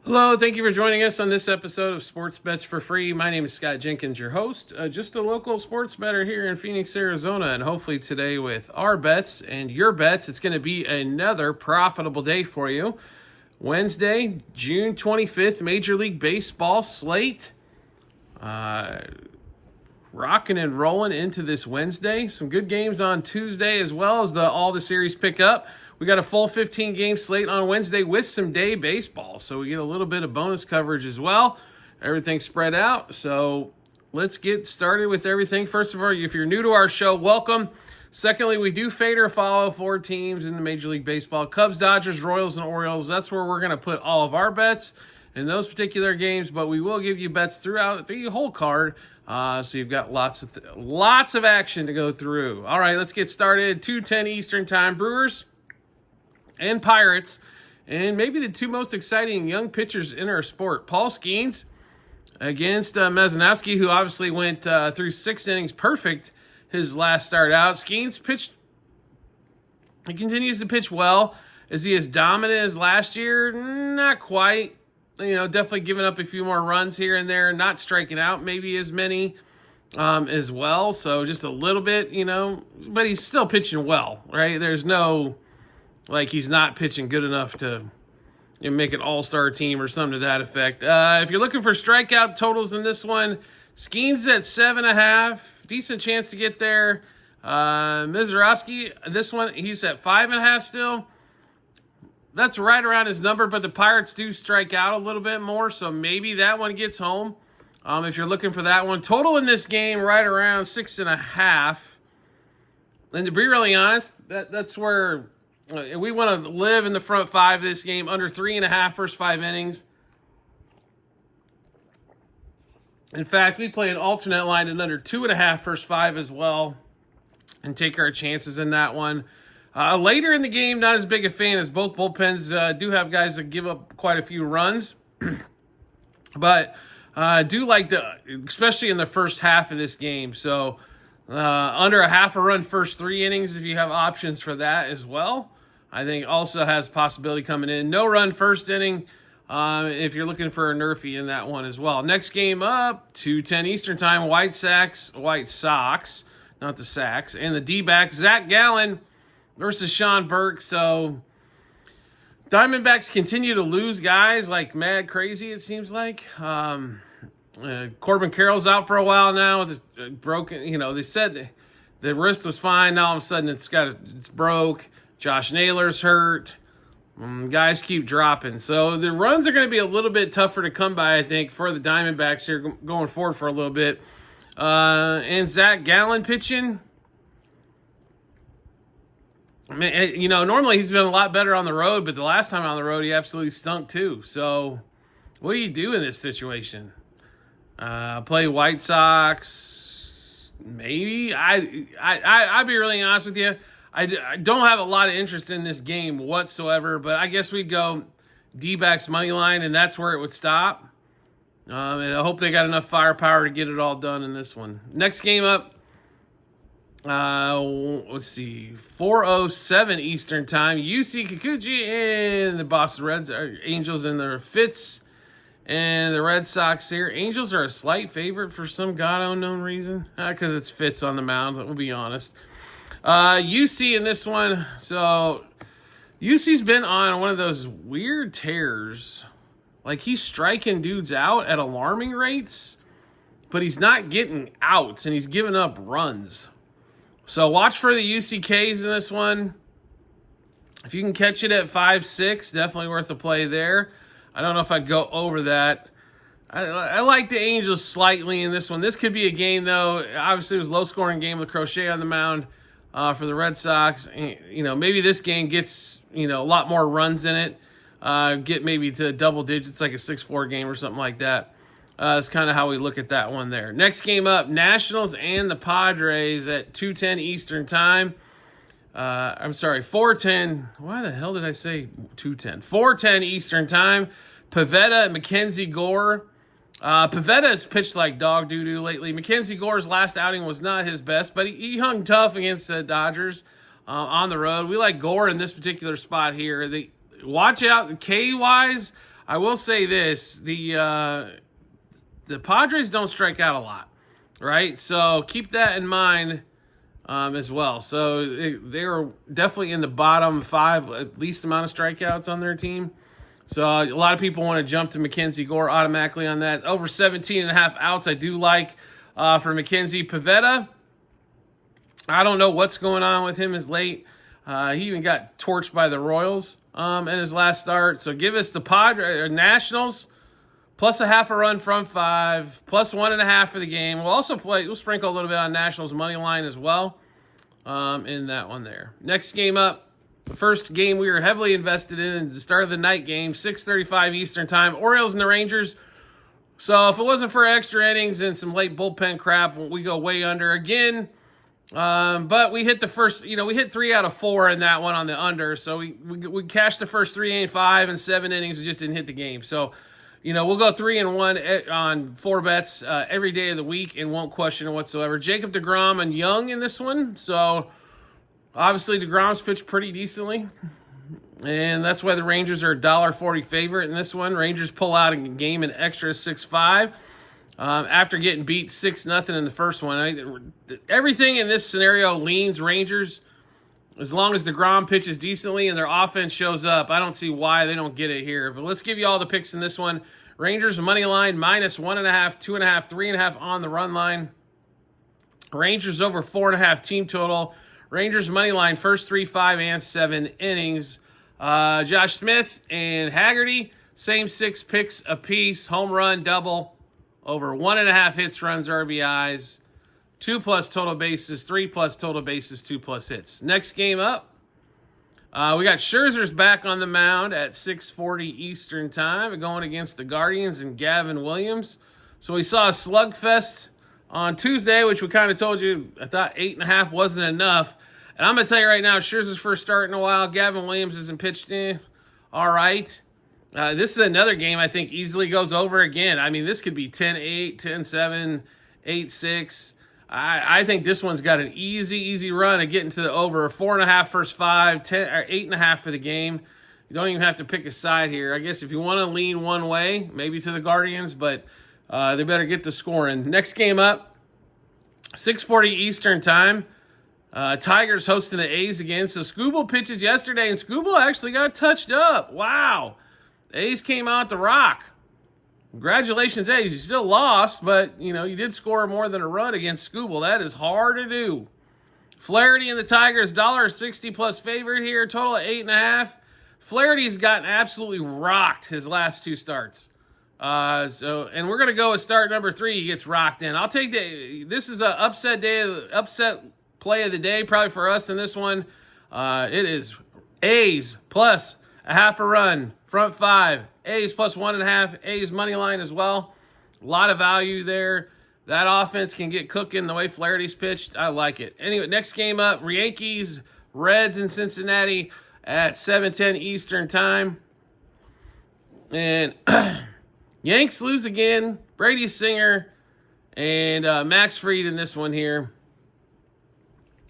Hello, thank you for joining us on this episode of Sports Bets for Free. My name is Scott Jenkins, your host, just a local sports bettor here in Phoenix, Arizona, and hopefully today with our bets and your bets, it's going to be another profitable day for you. Wednesday, June 25th, Major League Baseball slate. Rocking and rolling into this Wednesday. Some good games on Tuesday as well as all the series pick up. We got a full 15-game slate on Wednesday with some day baseball, so we get a little bit of bonus coverage as well. Everything's spread out, so let's get started with everything. First of all, if you're new to our show, welcome. Secondly, we do fade or follow 4 teams in the Major League Baseball: Cubs, Dodgers, Royals, and Orioles. That's where we're going to put all of our bets in those particular games, but we will give you bets throughout the whole card. So you've got lots of action to go through. All right, let's get started. 2:10 Eastern Time. Brewers and Pirates, and maybe the two most exciting young pitchers in our sport. Paul Skeens against Mazinowski, who obviously went through 6 innings perfect his last start out. Skeens he continues to pitch well. Is he as dominant as last year? Not quite. Definitely giving up a few more runs here and there, not striking out maybe as many as well. So just a little bit, but he's still pitching well, right? There's no, he's not pitching good enough to make an all-star team or something to that effect. If you're looking for strikeout totals in this one, Skeens at 7.5. Decent chance to get there. Mazinowski, this one, he's at 5.5 still. That's right around his number, but the Pirates do strike out a little bit more, so maybe that one gets home. If you're looking for that one. Total in this game, right around 6.5. And to be really honest, that's where we want to live in the front 5 of this game, under 3.5 first 5 innings. In fact, we play an alternate line at under 2.5 first 5 as well and take our chances in that one. Later in the game, not as big a fan, as both bullpens do have guys that give up quite a few runs. But do like especially in the first half of this game. So under a half a run first 3 innings, if you have options for that as well. I think also has possibility coming in. No run first inning if you're looking for a nerfy in that one as well. Next game up, 2:10 Eastern Time, White Sox, not the Sacks, and the D-backs, Zach Gallen versus Sean Burke. So Diamondbacks continue to lose guys like mad crazy, it seems like. Corbin Carroll's out for a while now with his broken, they said the wrist was fine. Now all of a sudden it's broke. Josh Naylor's hurt. Guys keep dropping. So the runs are going to be a little bit tougher to come by, I think, for the Diamondbacks here going forward for a little bit. And Zach Gallen pitching. I mean, normally he's been a lot better on the road, but the last time on the road, he absolutely stunk too. So what do you do in this situation? Play White Sox? Maybe. I'll be really honest with you. I don't have a lot of interest in this game whatsoever, but I guess we'd go D-backs money line, and that's where it would stop. And I hope they got enough firepower to get it all done in this one. Next game up. Let's see, 4:07 Eastern Time. UC Kikuchi and the Boston Reds Angels and their Fitz and the Red Sox here. Angels are a slight favorite for some god unknown reason, because it's Fitz on the mound. We'll be honest. UC in this one. So UC's been on one of those weird tears. He's striking dudes out at alarming rates, but he's not getting outs and he's giving up runs. So watch for the UCKs in this one. If you can catch it at 5-6, definitely worth a play there. I don't know if I'd go over that. I like the Angels slightly in this one. This could be a game, though. Obviously, it was a low-scoring game with Crochet on the mound for the Red Sox. Maybe this game gets, a lot more runs in it. Get maybe to double digits, like a 6-4 game or something like that. That's kind of how we look at that one there. Next game up, Nationals and the Padres at 2:10 Eastern Time. 4:10. Why the hell did I say 2:10? 4:10 Eastern Time. Pivetta and Mackenzie Gore. Pivetta has pitched like dog doo-doo lately. Mackenzie Gore's last outing was not his best, but he hung tough against the Dodgers on the road. We like Gore in this particular spot here. Watch out, K-wise. I will say this: the Padres don't strike out a lot, right? So keep that in mind as well. So they were definitely in the bottom 5, at least amount of strikeouts on their team. So a lot of people want to jump to Mackenzie Gore automatically on that. Over 17.5 outs, I do like for Mackenzie. Pivetta, I don't know what's going on with him as late. He even got torched by the Royals in his last start. So give us the Nationals plus a half a run from 5, plus 1.5 for the game. We'll sprinkle a little bit on Nationals money line as well in that one there. Next game up. The first game we were heavily invested in is the start of the night game, 6:35 Eastern time. Orioles and the Rangers. So if it wasn't for extra innings and some late bullpen crap, we go way under again. But we hit the first, we hit 3 out of 4 in that one on the under. So we cashed the first 3 and 5 and 7 innings. We just didn't hit the game. So, we'll go 3-1 on 4 bets every day of the week and won't question it whatsoever. Jacob deGrom and Young in this one. So obviously, DeGrom's pitched pretty decently, and that's why the Rangers are a $1.40 favorite in this one. Rangers pull out a game in extra 6-5 after getting beat 6-0 in the first one. Everything in this scenario leans Rangers as long as DeGrom pitches decently and their offense shows up. I don't see why they don't get it here, but let's give you all the picks in this one. Rangers money line minus 1.5, 2.5, 3.5 on the run line. Rangers over 4.5 team total. Rangers money line first 3, 5, and 7 innings. Josh Smith and Haggerty, same 6 picks apiece. Home run, double, over 1.5 hits, runs, RBIs, 2+ total bases, 3+ total bases, 2+ hits. Next game up, we got Scherzer's back on the mound at 6:40 Eastern time, going against the Guardians and Gavin Williams. So we saw a slugfest on Tuesday, which we kind of told you, I thought 8.5 wasn't enough. And I'm going to tell you right now, Scherzer's first start in a while. Gavin Williams hasn't pitched in. All right. This is another game I think easily goes over again. I mean, this could be 10-8, 10-7, 8-6. I think this one's got an easy run of getting to the over. 4.5 first 5, 10 or 8.5 for the game. You don't even have to pick a side here. I guess if you want to lean one way, maybe to the Guardians, but they better get to scoring. Next game up, 6:40 Eastern time. Tigers hosting the A's again. So Skubal pitches yesterday, and Skubal actually got touched up. Wow. The A's came out to rock. Congratulations, A's. You still lost, but, you did score more than a run against Skubal. That is hard to do. Flaherty and the Tigers, $1.60 plus favorite here. Total of 8.5. Flaherty's gotten absolutely rocked his last 2 starts. And we're going to go with start number 3. He gets rocked in. I'll take this is an upset play of the day, probably for us in this one. It is A's plus a half a run, front 5. A's plus 1.5. A's money line as well. A lot of value there. That offense can get cooking the way Flaherty's pitched. I like it. Anyway, next game up, Yankees, Reds in Cincinnati at 7:10 Eastern time. And Yanks lose again. Brady Singer and Max Fried in this one here.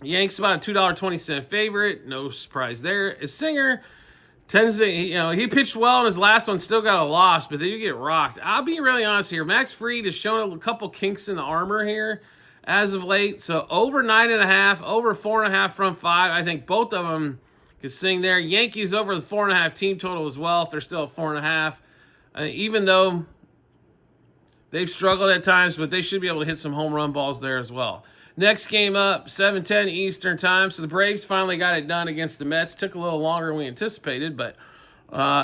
Yanks about a $2.20 favorite. No surprise there. As Singer tends to, he pitched well in his last one, still got a loss, but then you get rocked. I'll be really honest here. Max Fried has shown a couple kinks in the armor here as of late. So over 9.5, over 4.5 from 5. I think both of them can sing there. Yankees over the 4.5 team total as well if they're still at 4.5. Even though they've struggled at times, but they should be able to hit some home run balls there as well. Next game up, 7:10 Eastern time. So the Braves finally got it done against the Mets. Took a little longer than we anticipated, but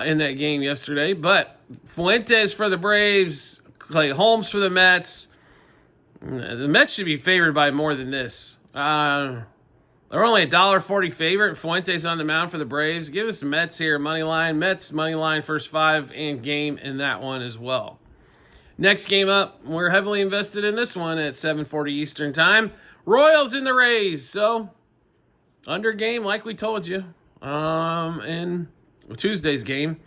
in that game yesterday. But Fuentes for the Braves, Clay Holmes for the Mets. The Mets should be favored by more than this. They're only a $1.40 favorite. Fuentes on the mound for the Braves. Give us the Mets here, money line. Mets money line, first 5 and game in that one as well. Next game up, we're heavily invested in this one at 7:40 Eastern time. Royals in the Rays. So, under game like we told you in Tuesday's game.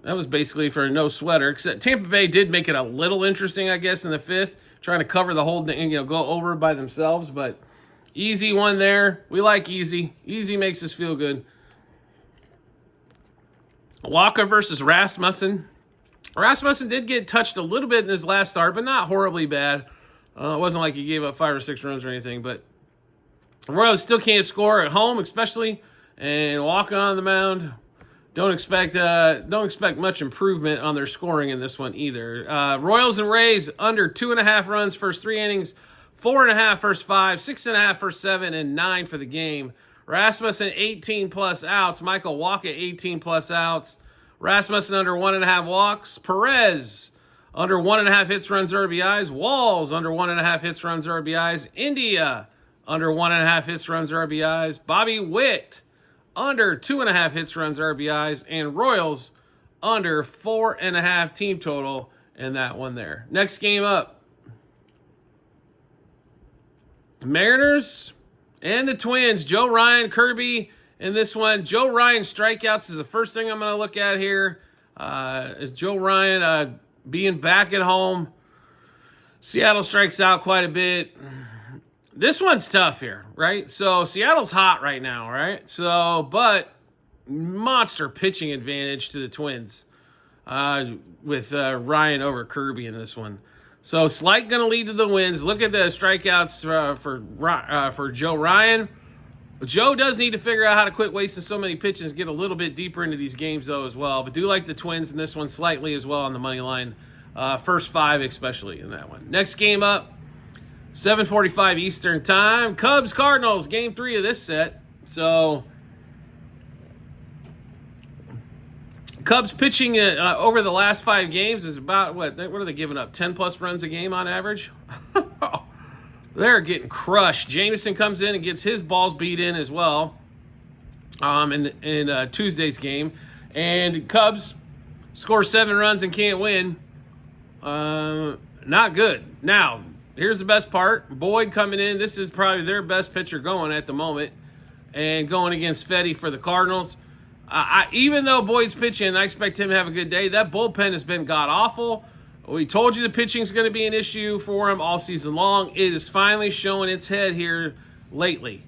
That was basically for a no sweater. Except Tampa Bay did make it a little interesting, I guess, in the 5th. Trying to cover the whole thing, go over by themselves. But easy one there. We like easy. Easy makes us feel good. Walker versus Rasmussen. Rasmussen did get touched a little bit in his last start, but not horribly bad. It wasn't like he gave up 5 or 6 runs or anything, but Royals still can't score at home, especially, and walking on the mound. Don't expect much improvement on their scoring in this one either. Royals and Rays under 2.5 runs first 3 innings, 4.5 first 5, 6.5 first 7, and 9 for the game. Rasmussen 18 plus outs. Michael Wacha 18 plus outs. Rasmussen under 1.5 walks. Perez under 1.5 hits, runs, RBIs. Walls under 1.5 hits, runs, RBIs. India under 1.5 hits, runs, RBIs. Bobby Witt under 2.5 hits, runs, RBIs. And Royals under 4.5 team total in that one there. Next game up, Mariners and the Twins. Joe Ryan, Kirby in this one. Joe Ryan strikeouts is the first thing I'm going to look at here. Is Joe Ryan being back at home. Seattle strikes out quite a bit. This one's tough here, right? So Seattle's hot right now, right? So, but monster pitching advantage to the Twins with Ryan over Kirby in this one. So Slight going to lead to the wins. Look at the strikeouts for Joe Ryan. Joe does need to figure out how to quit wasting so many pitches, get a little bit deeper into these games, though, as well. But do like the Twins in this one slightly as well on the money line. First 5 especially in that one. Next game up, 7:45 Eastern time. Cubs-Cardinals, game 3 of this set. So Cubs pitching over the last 5 games is about, what are they giving up, 10-plus runs a game on average? They're getting crushed. Jameson comes in and gets his balls beat in as well in Tuesday's game. And Cubs score 7 runs and can't win. Not good. Now, here's the best part. Boyd coming in. This is probably their best pitcher going at the moment. And going against Fetty for the Cardinals. Even though Boyd's pitching, I expect him to have a good day. That bullpen has been god-awful. We told you the pitching is going to be an issue for him all season long. It is finally showing its head here lately.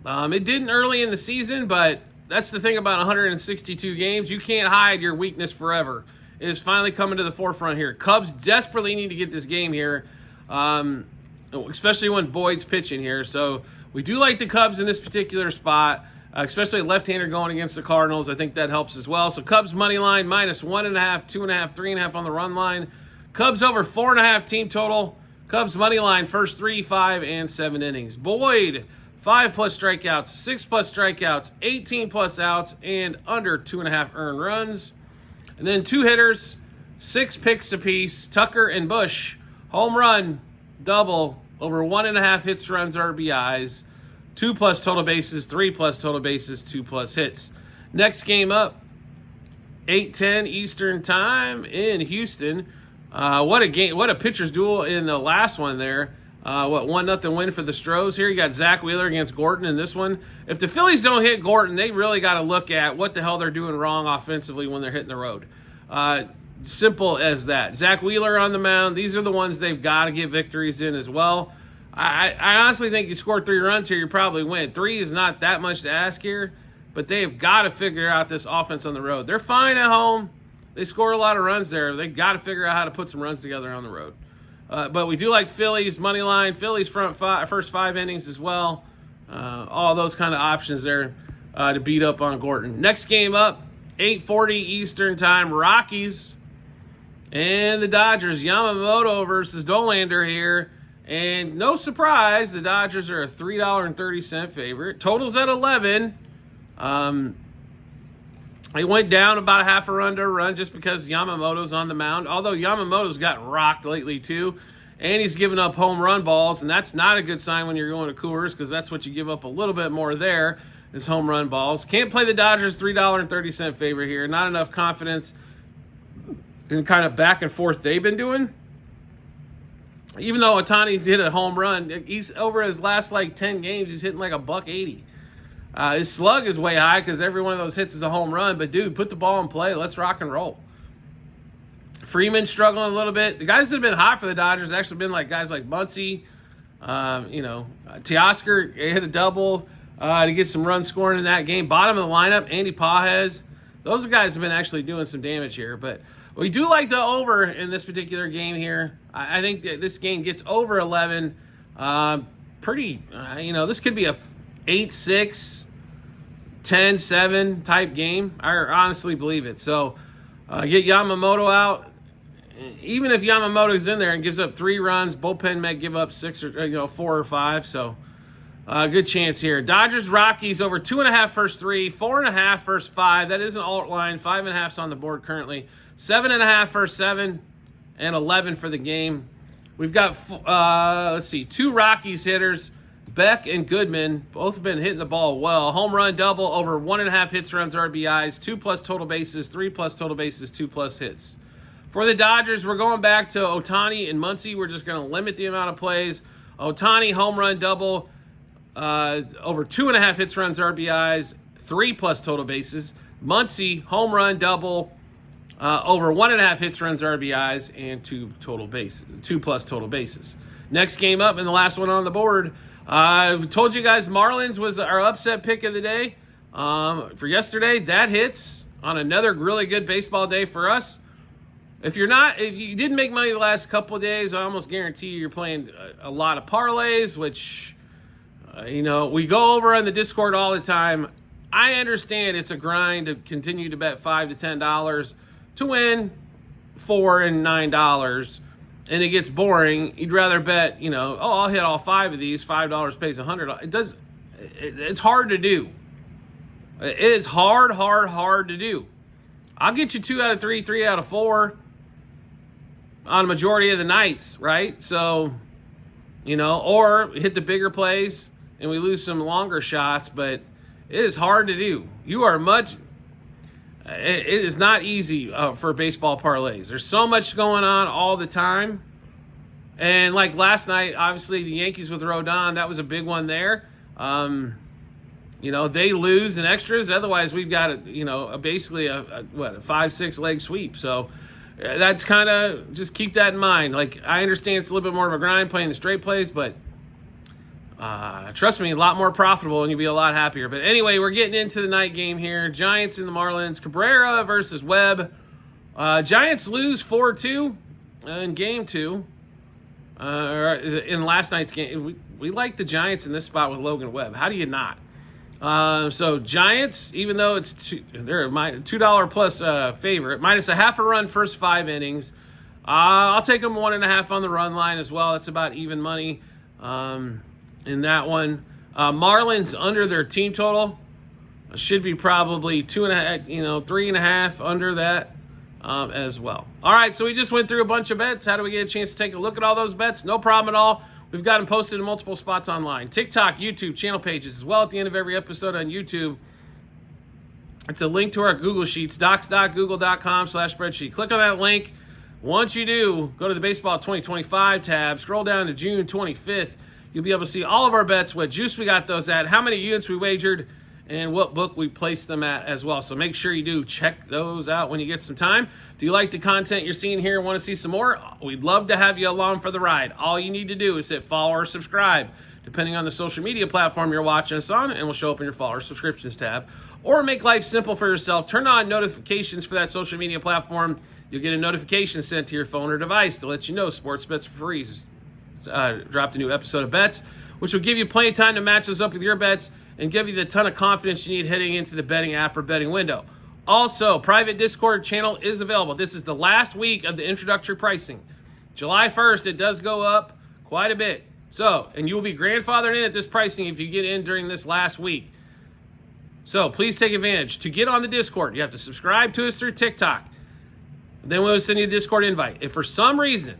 It didn't early in the season, but that's the thing about 162 games. You can't hide your weakness forever. It is finally coming to the forefront here. Cubs desperately need to get this game here, especially when Boyd's pitching here. So we do like the Cubs in this particular spot, especially a left-hander going against the Cardinals. I think that helps as well. So Cubs money line minus 1.5, 2.5, 3.5 on the run line. Cubs over 4.5 team total. Cubs money line first 3, 5, and 7 innings. Boyd 5-plus strikeouts, 6-plus strikeouts, 18-plus outs, and under 2.5 earned runs. And then 2 hitters, 6 picks apiece. Tucker and Bush, home run, double, over 1.5 hits, runs, RBIs, 2-plus total bases, 3-plus total bases, 2-plus hits. Next game up, 8:10 Eastern time in Houston. What a game! What a pitcher's duel in the last one there. 1-0 win for the Stros here. You got Zach Wheeler against Gorton in this one. If the Phillies don't hit Gorton, they really got to look at what the hell they're doing wrong offensively when they're hitting the road. Simple as that. Zach Wheeler on the mound. These are the ones they've got to get victories in as well. I honestly think you score 3 runs here, you probably win. 3 is not that much to ask here, but they've got to figure out this offense on the road. They're fine at home. They score a lot of runs there. They got to figure out how to put some runs together on the road. But we do like Phillies money line, Phillies first 5 innings as well. All those kind of options there to beat up on Gorton. Next game up, 8:40 Eastern time, Rockies and the Dodgers. Yamamoto versus Dollander here. And no surprise, the Dodgers are a $3.30 favorite. Total's at 11. They went down about a half a run to a run just because Yamamoto's on the mound. Although Yamamoto's gotten rocked lately too. And he's giving up home run balls. And that's not a good sign when you're going to Coors because that's what you give up a little bit more there is home run balls. Can't play the Dodgers $3.30 favorite here. Not enough confidence in kind of back and forth they've been doing. Even though Ohtani's hit a home run, he's over his last 10 games, he's hitting like a $180. His slug is way high because every one of those hits is a home run. But, dude, put the ball in play. Let's rock and roll. Freeman struggling a little bit. The guys that have been hot for the Dodgers have actually been guys like Muncy. Teoscar hit a double to get some run scoring in that game. Bottom of the lineup, Andy Pages Those guys have been actually doing some damage here, but we do like the over in this particular game here. I think that this game gets over 11. This could be a 8-6, 10-7 type game. I honestly believe it. So get Yamamoto out. Even if Yamamoto's in there and gives up 3 runs, bullpen might give up 4 or 5. So good chance here. Dodgers Rockies over 2.5 first 3, 4.5 first 5. That is an alt line. 5.5's on the board currently. 7.5 first 7, and 11 for the game. We've got 2 Rockies hitters, Beck and Goodman. Both have been hitting the ball well. Home run double over 1.5 hits, runs, RBIs, 2+ total bases, 3+ total bases, 2+ hits. For the Dodgers, we're going back to Ohtani and Muncy. We're just going to limit the amount of plays. Ohtani, home run double, over 2.5 hits, runs, RBIs, 3+ total bases. Muncy, home run double, over 1.5 hits, runs, RBIs, and 2+ total bases. Next game up, and the last one on the board. I told you guys Marlins was our upset pick of the day for yesterday. That hits on another really good baseball day for us. If you didn't make money the last couple of days, I almost guarantee you're playing a lot of parlays, which, we go over on the Discord all the time. I understand it's a grind to continue to bet $5 to $10 to win $4 and $9, and it gets boring. You'd rather bet, I'll hit all 5 of these. $5 pays $100. It's hard to do. It is hard to do. I'll get you 2 out of 3, 3 out of 4 on a majority of the nights, right? So, or hit the bigger plays and we lose some longer shots, but it is hard to do. It is not easy for baseball parlays. There's so much going on all the time. And like last night, obviously the Yankees with Rodon, that was a big one there. They lose in extras. Otherwise, we've got basically a 5-6 leg sweep. So that's kind of, just keep that in mind. Like, I understand it's a little bit more of a grind playing the straight plays, but trust me, a lot more profitable and you'll be a lot happier. But anyway, we're getting into the night game here. Giants and the Marlins. Cabrera versus Webb. Giants lose 4-2 in game 2. In last night's game. We like the Giants in this spot with Logan Webb. How do you not? So Giants, even though they're a $2 plus favorite, minus a half a run first 5 innings. I'll take them 1.5 on the run line as well. That's about even money in that one. Marlins under their team total should be probably 2.5, 3.5 under that as well. All right, so we just went through a bunch of bets. How do we get a chance to take a look at all those bets? No problem at all. We've got them posted in multiple spots online. TikTok, YouTube, channel pages as well. At the end of every episode on YouTube, it's a link to our Google Sheets, docs.google.com/spreadsheet. Click on that link. Once you do, go to the Baseball 2025 tab, scroll down to June 25th. You'll be able to see all of our bets, what juice we got those at, how many units we wagered, and what book we placed them at as well. So make sure you do check those out when you get some time. Do you like the content you're seeing here and want to see some more? We'd love to have you along for the ride. All you need to do is hit follow or subscribe, depending on the social media platform you're watching us on, and we'll show up in your follow or subscriptions tab. Or make life simple for yourself. Turn on notifications for that social media platform. You'll get a notification sent to your phone or device to let you know Sports Bets for Free dropped a new episode of Bets, which will give you plenty of time to match those up with your bets and give you the ton of confidence you need heading into the betting app or betting window. Also, private Discord channel is available. This is the last week of the introductory pricing. July 1st, it does go up quite a bit. So, and you will be grandfathered in at this pricing if you get in during this last week. So please take advantage. To get on the Discord, you have to subscribe to us through TikTok. Then we'll send you a Discord invite. If for some reason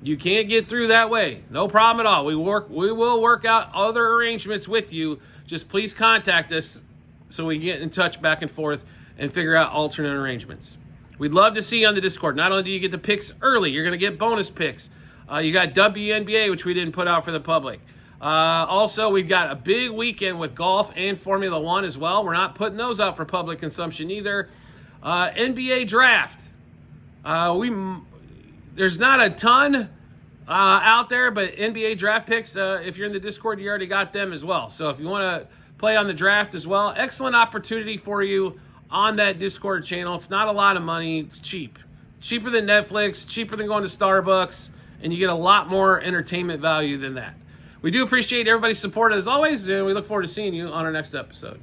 you can't get through that way, no problem at all. We will work out other arrangements with you. Just please contact us so we can get in touch back and forth and figure out alternate arrangements. We'd love to see you on the Discord. Not only do you get the picks early, you're going to get bonus picks. You got WNBA, which we didn't put out for the public. Also, we've got a big weekend with golf and Formula One as well. We're not putting those out for public consumption either. NBA draft. There's not a ton out there, but NBA draft picks, if you're in the Discord, you already got them as well. So if you want to play on the draft as well, excellent opportunity for you on that Discord channel. It's not a lot of money. It's cheap. Cheaper than Netflix, cheaper than going to Starbucks, and you get a lot more entertainment value than that. We do appreciate everybody's support as always, and we look forward to seeing you on our next episode.